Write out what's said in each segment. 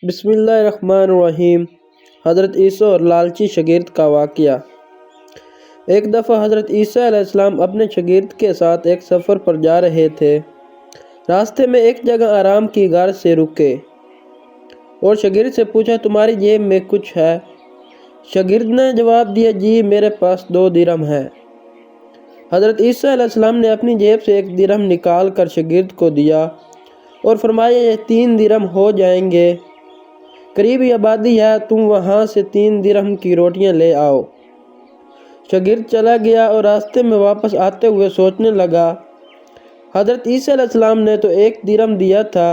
بسم اللہ الرحمن الرحیم۔ حضرت عیسیٰ اور لالچی شاگرد کا واقعہ۔ ایک دفعہ حضرت عیسیٰ علیہ السلام اپنے شاگرد کے ساتھ ایک سفر پر جا رہے تھے۔ راستے میں ایک جگہ آرام کی غرض سے رکے اور شاگرد سے پوچھا، تمہاری جیب میں کچھ ہے؟ شاگرد نے جواب دیا، جی میرے پاس 2 درہم ہے۔ حضرت عیسیٰ علیہ السلام نے اپنی جیب سے 1 درہم نکال کر شاگرد کو دیا اور فرمایا، یہ 3 درہم ہو جائیں گے، قریبی آبادی ہے، تم وہاں سے 3 درہم کی روٹیاں لے آؤ۔ شاگرد چلا گیا اور راستے میں واپس آتے ہوئے سوچنے لگا، حضرت عیسیٰ علیہ السلام نے تو 1 درہم دیا تھا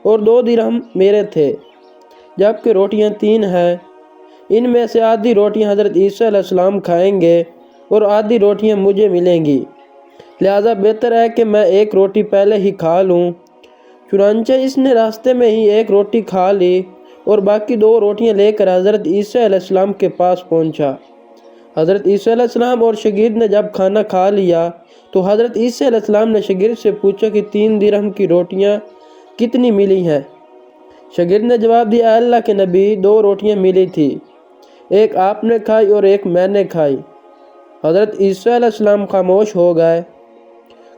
اور 2 درہم میرے تھے، جبکہ روٹیاں 3 ہیں۔ ان میں سے آدھی روٹیاں حضرت عیسیٰ علیہ السلام کھائیں گے اور آدھی روٹیاں مجھے ملیں گی، لہذا بہتر ہے کہ میں 1 روٹی پہلے ہی کھا لوں۔ چنانچہ اس نے راستے میں ہی 1 روٹی کھا لی اور باقی 2 روٹیاں لے کر حضرت عیسیٰ علیہ السلام کے پاس پہنچا۔ حضرت عیسیٰ علیہ السلام اور شاگرد نے جب کھانا کھا لیا تو حضرت عیسیٰ علیہ السلام نے شاگرد سے پوچھا کہ 3 درہم کی روٹیاں کتنی ملی ہیں؟ شاگرد نے جواب دیا، اے اللہ کے نبی، 2 روٹیاں ملی تھی، ایک آپ نے کھائی اور ایک میں نے کھائی۔ حضرت عیسیٰ علیہ السلام خاموش ہو گئے۔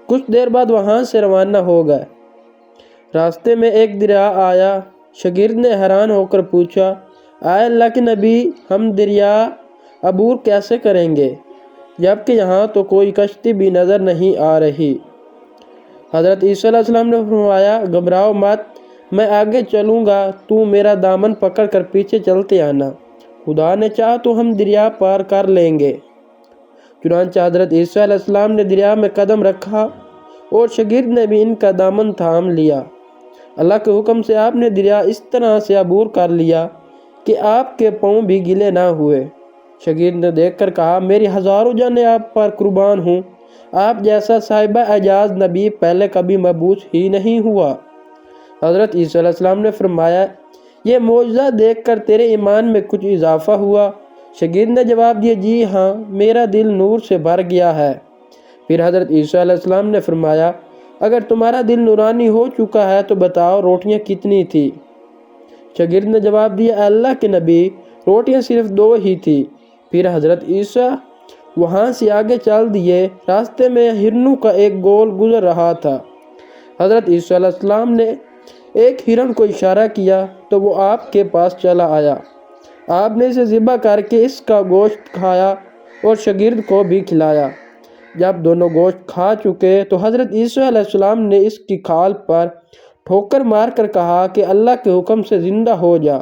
کچھ دیر بعد وہاں سے روانہ ہو گئے۔ راستے میں ایک دریا آیا۔ شاگرد نے حیران ہو کر پوچھا، اے اللہ کے نبی، ہم دریا عبور کیسے کریں گے جبکہ یہاں تو کوئی کشتی بھی نظر نہیں آ رہی؟ حضرت عیسیٰ علیہ السلام نے فرمایا، گھبراؤ مت، میں آگے چلوں گا، تو میرا دامن پکڑ کر پیچھے چلتے آنا، خدا نے چاہا تو ہم دریا پار کر لیں گے۔ چنانچہ حضرت عیسیٰ علیہ السلام نے دریا میں قدم رکھا اور شاگرد نے بھی ان کا دامن تھام لیا۔ اللہ کے حکم سے آپ نے دریا اس طرح سے عبور کر لیا کہ آپ کے پاؤں بھی گیلے نہ ہوئے۔ شاگرد نے دیکھ کر کہا، میری ہزاروں جانیں آپ پر قربان ہوں، آپ جیسا صاحب اعجاز نبی پہلے کبھی مبعوث ہی نہیں ہوا۔ حضرت عیسیٰ علیہ السلام نے فرمایا، یہ معجزہ دیکھ کر تیرے ایمان میں کچھ اضافہ ہوا؟ شاگرد نے جواب دیا، جی ہاں، میرا دل نور سے بھر گیا ہے۔ پھر حضرت عیسیٰ علیہ السلام نے فرمایا، اگر تمہارا دل نورانی ہو چکا ہے تو بتاؤ روٹیاں کتنی تھی؟ شاگرد نے جواب دیا، اے اللہ کے نبی، روٹیاں صرف 2 ہی تھی۔ پھر حضرت عیسیٰ وہاں سے آگے چل دیے۔ راستے میں ہرنوں کا ایک گول گزر رہا تھا۔ حضرت عیسیٰ علیہ السلام نے ایک ہرن کو اشارہ کیا تو وہ آپ کے پاس چلا آیا۔ آپ نے اسے ذبح کر کے اس کا گوشت کھایا اور شاگرد کو بھی کھلایا۔ جب دونوں گوشت کھا چکے تو حضرت عیسیٰ علیہ السلام نے اس کی کھال پر ٹھوکر مار کر کہا کہ اللہ کے حکم سے زندہ ہو جا۔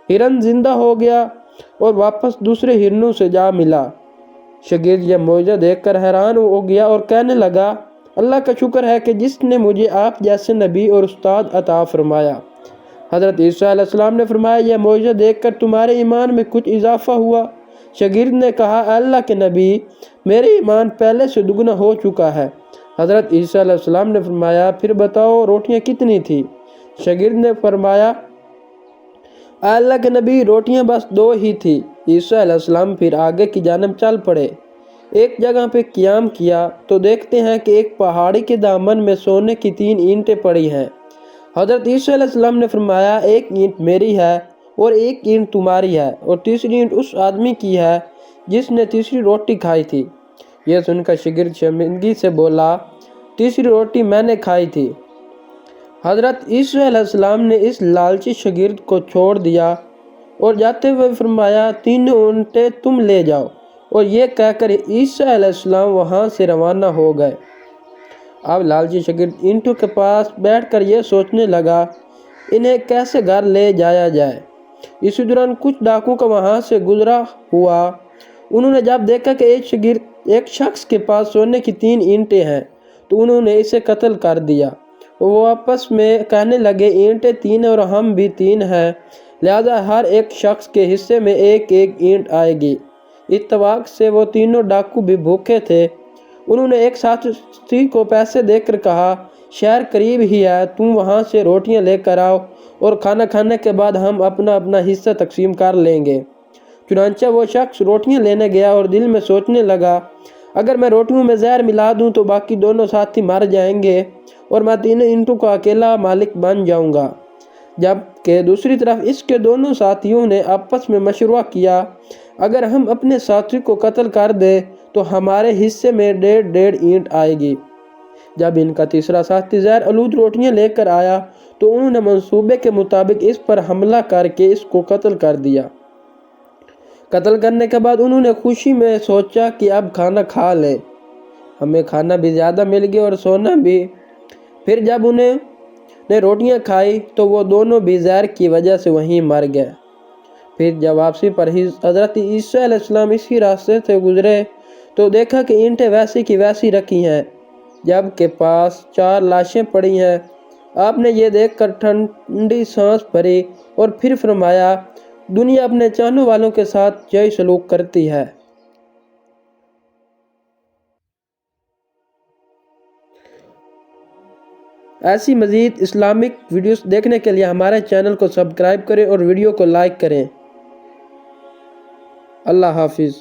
ہرن زندہ ہو گیا اور واپس دوسرے ہرنوں سے جا ملا۔ شاگرد یہ معجزہ دیکھ کر حیران ہو گیا اور کہنے لگا، اللہ کا شکر ہے کہ جس نے مجھے آپ جیسے نبی اور استاد عطا فرمایا۔ حضرت عیسیٰ علیہ السلام نے فرمایا، یہ معجزہ دیکھ کر تمہارے ایمان میں کچھ اضافہ ہوا؟ شاگرد نے کہا، اے اللہ کے نبی، میرے ایمان پہلے سے دگنا ہو چکا ہے۔ حضرت عیسیٰ علیہ السلام نے فرمایا، پھر بتاؤ روٹیاں کتنی تھی؟ شاگرد نے فرمایا، اے اللہ کے نبی، روٹیاں بس 2 ہی تھی۔ عیسیٰ علیہ السلام پھر آگے کی جانب چل پڑے۔ ایک جگہ پہ قیام کیا تو دیکھتے ہیں کہ ایک پہاڑی کے دامن میں سونے کی 3 اینٹیں پڑی ہیں۔ حضرت عیسیٰ علیہ السلام نے فرمایا، 1 اینٹ میری ہے اور 1 اینٹ تمہاری ہے اور تیسری اینٹ اس آدمی کی ہے جس نے تیسری روٹی کھائی تھی۔ یہ سن کر شاگرد شرمندگی سے بولا، تیسری روٹی میں نے کھائی تھی۔ حضرت عیسیٰ علیہ السلام نے اس لالچی شاگرد کو چھوڑ دیا اور جاتے ہوئے فرمایا، 3 اونٹیں تم لے جاؤ، اور یہ کہہ کر عیسیٰ علیہ السلام وہاں سے روانہ ہو گئے۔ اب لالچی شاگرد اینٹوں کے پاس بیٹھ کر یہ سوچنے لگا، انہیں کیسے گھر لے جایا جائے۔ اسی دوران کچھ ڈاکو کا وہاں سے گزرا ہوا۔ انہوں نے جب دیکھا کہ ایک شخص کے پاس سونے کی 3 اینٹیں ہیں تو انہوں نے اسے قتل کر دیا۔ وہ آپس میں کہنے لگے، اینٹیں 3 اور ہم بھی 3 ہیں، لہذا ہر ایک شخص کے حصے میں 1 اینٹ آئے گی۔ اتفاق سے وہ تینوں ڈاکو بھی بھوکے تھے۔ انہوں نے ایک ساتھی کو پیسے دے کر کہا، شہر قریب ہی ہے، تم وہاں سے روٹیاں لے کر آؤ اور کھانا کھانے کے بعد ہم اپنا اپنا حصہ تقسیم کر لیں گے۔ چنانچہ وہ شخص روٹیاں لینے گیا اور دل میں سوچنے لگا، اگر میں روٹیوں میں زہر ملا دوں تو باقی دونوں ساتھی مر جائیں گے اور میں 3 اینٹوں کا اکیلا مالک بن جاؤں گا۔ جبکہ دوسری طرف اس کے دونوں ساتھیوں نے آپس میں مشورہ کیا، اگر ہم اپنے ساتھی کو قتل کر دیں تو ہمارے حصے میں 1.5 اینٹ آئے گی۔ جب ان کا تیسرا ساتھی زہر آلود روٹیاں لے کر آیا تو انہوں نے منصوبے کے مطابق اس پر حملہ کر کے اس کو قتل کر دیا۔ قتل کرنے کے بعد انہوں نے خوشی میں سوچا کہ اب کھانا کھا لیں، ہمیں کھانا بھی زیادہ مل گیا اور سونا بھی۔ پھر جب انہوں نے روٹیاں کھائی تو وہ دونوں بھی زہر کی وجہ سے وہیں مر گئے۔ پھر جب واپسی پر حضرت عیسیٰ علیہ السلام اسی راستے سے گزرے تو دیکھا کہ اینٹیں ویسی کی ویسی رکھی ہیں، جبکہ پاس 4 لاشیں پڑی ہیں۔ آپ نے یہ دیکھ کر ٹھنڈی سانس بھری اور پھر فرمایا، دنیا اپنے چاہنے والوں کے ساتھ یہی سلوک کرتی ہے۔ ایسی مزید اسلامک ویڈیوز دیکھنے کے لیے ہمارے چینل کو سبسکرائب کریں اور ویڈیو کو لائک کریں۔ اللہ حافظ۔